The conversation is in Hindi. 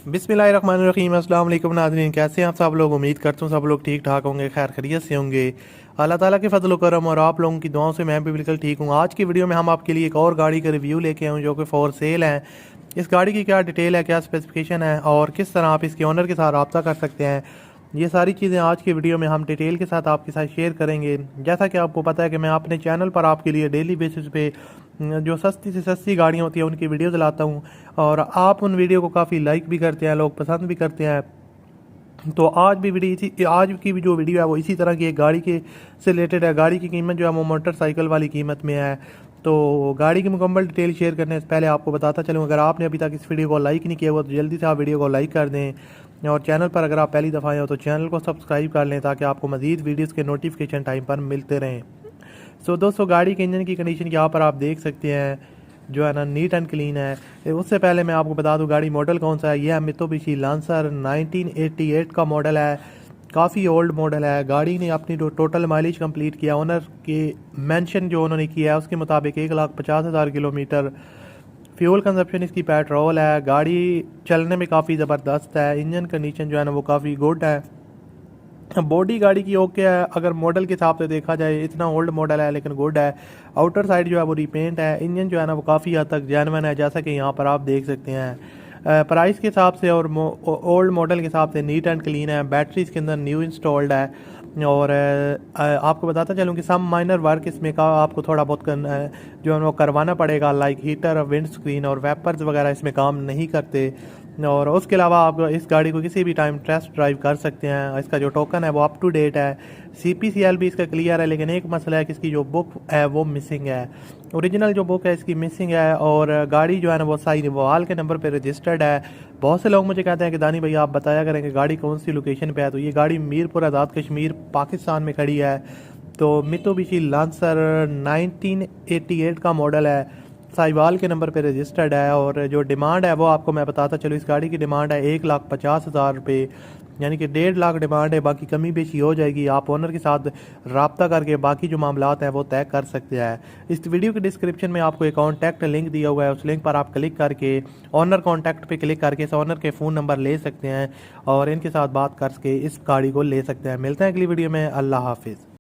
बिस्मिल्लाहिर्रहमानिर्रहीम। अस्सलाम वालेकुम नाज़रीन, कैसे हैं आप सब लोग। उम्मीद करता हूँ सब लोग ठीक ठाक होंगे, खैर खैरियत से होंगे। अल्लाह ताला के फजल करम और आप लोगों की दुआओं से मैं भी बिल्कुल ठीक हूँ। आज की वीडियो में हम आपके लिए एक और गाड़ी का रिव्यू लेके आए हैं जो कि फॉर सेल है। इस गाड़ी की क्या डिटेल है, क्या स्पेसिफिकेशन है और किस तरह आप इसके ऑनर के साथ रब्ता कर सकते हैं, ये सारी चीज़ें आज की वीडियो में हम डिटेल के साथ आपके साथ शेयर करेंगे। जैसा कि आपको पता है कि मैं अपने चैनल पर आपके लिए डेली बेसिस पे जो सस्ती से सस्ती गाड़ियाँ होती हैं उनकी वीडियोज़ लाता हूँ और आप उन वीडियो को काफ़ी लाइक भी करते हैं, लोग पसंद भी करते हैं। तो आज की भी जो वीडियो है वो इसी तरह की एक गाड़ी के से रिलेटेड है। गाड़ी की कीमत जो है वो मोटरसाइकिल वाली कीमत में है। तो गाड़ी की मुकम्मल डिटेल शेयर करने से पहले आपको बताता चलूँ, अगर आपने अभी तक इस वीडियो को लाइक नहीं किया हुआ तो जल्दी से आप वीडियो को लाइक कर दें और चैनल पर अगर आप पहली दफ़ा आए हो तो चैनल को सब्सक्राइब कर लें ताकि आपको मज़ीद वीडियोज़ के नोटिफिकेशन टाइम पर मिलते रहें। दोस्तों, गाड़ी के इंजन की कंडीशन यहाँ पर आप देख सकते हैं जो है ना, नीट एंड क्लीन है। उससे पहले मैं आपको बता दूं गाड़ी मॉडल कौन सा है। यह है मित्सुबिशी लांसर 1988 का मॉडल है। काफ़ी ओल्ड मॉडल है। गाड़ी ने अपनी टोटल माइलेज कंप्लीट किया, ओनर के मेंशन जो उन्होंने किया है उसके मुताबिक 1,50,000 किलोमीटर। फ्यूल कंजप्शन इसकी पेट्रोल है। गाड़ी चलने में काफ़ी ज़बरदस्त है। इंजन कंडीशन जो है ना वो काफ़ी गुड है। बॉडी गाड़ी की ओके है, अगर मॉडल के हिसाब से देखा जाए इतना ओल्ड मॉडल है लेकिन गुड है। आउटर साइड जो है वो रिपेंट है। इंजन जो है ना वो काफ़ी हद तक जेन्युइन है, जैसा कि यहाँ पर आप देख सकते हैं। प्राइस के हिसाब से और ओल्ड मॉडल के हिसाब से नीट एंड क्लीन है। बैटरी इसके अंदर न्यू इंस्टॉल्ड है और आपको बताता चलूँ कि सम माइनर वर्क इसमें का आपको थोड़ा बहुत जो है वो करवाना पड़ेगा, लाइक हीटर, विंड स्क्रीन और वेपर्स वगैरह इसमें काम नहीं करते। और उसके अलावा आप इस गाड़ी को किसी भी टाइम टेस्ट ड्राइव कर सकते हैं। इसका जो टोकन है वो अप टू डेट है। CPCL भी इसका क्लियर है, लेकिन एक मसला है कि इसकी जो बुक है वो मिसिंग है। ओरिजिनल जो बुक है इसकी मिसिंग है और गाड़ी जो है ना वो साई वाल के नंबर पे रजिस्टर्ड है। बहुत से लोग मुझे कहते हैं कि दानी भैया आप बताया करें कि गाड़ी कौन सी लोकेशन पे है। तो ये गाड़ी मीरपुर आज़ाद कश्मीर पाकिस्तान में खड़ी है। तो मित्सुबिशी लांसर 1988 का मॉडल है। साहिवाल के नंबर पे रजिस्टर्ड है और जो डिमांड है वो आपको मैं बताता चलूँ, इस गाड़ी की डिमांड है 1,50,000 रुपये, यानी कि 1.5 लाख डिमांड है। बाकी कमी बेशी हो जाएगी। आप ओनर के साथ रब्ता करके बाकी जो मामलात हैं वो तय कर सकते हैं। इस वीडियो के डिस्क्रिप्शन में आपको एक कॉन्टैक्ट लिंक दिया हुआ है, उस लिंक पर आप क्लिक करके ऑनर कॉन्टैक्ट पे क्लिक करके इस ऑनर के फ़ोन नंबर ले सकते हैं और इनके साथ बात करके इस गाड़ी को ले सकते हैं। मिलते हैं अगली वीडियो में। अल्लाह हाफिज़।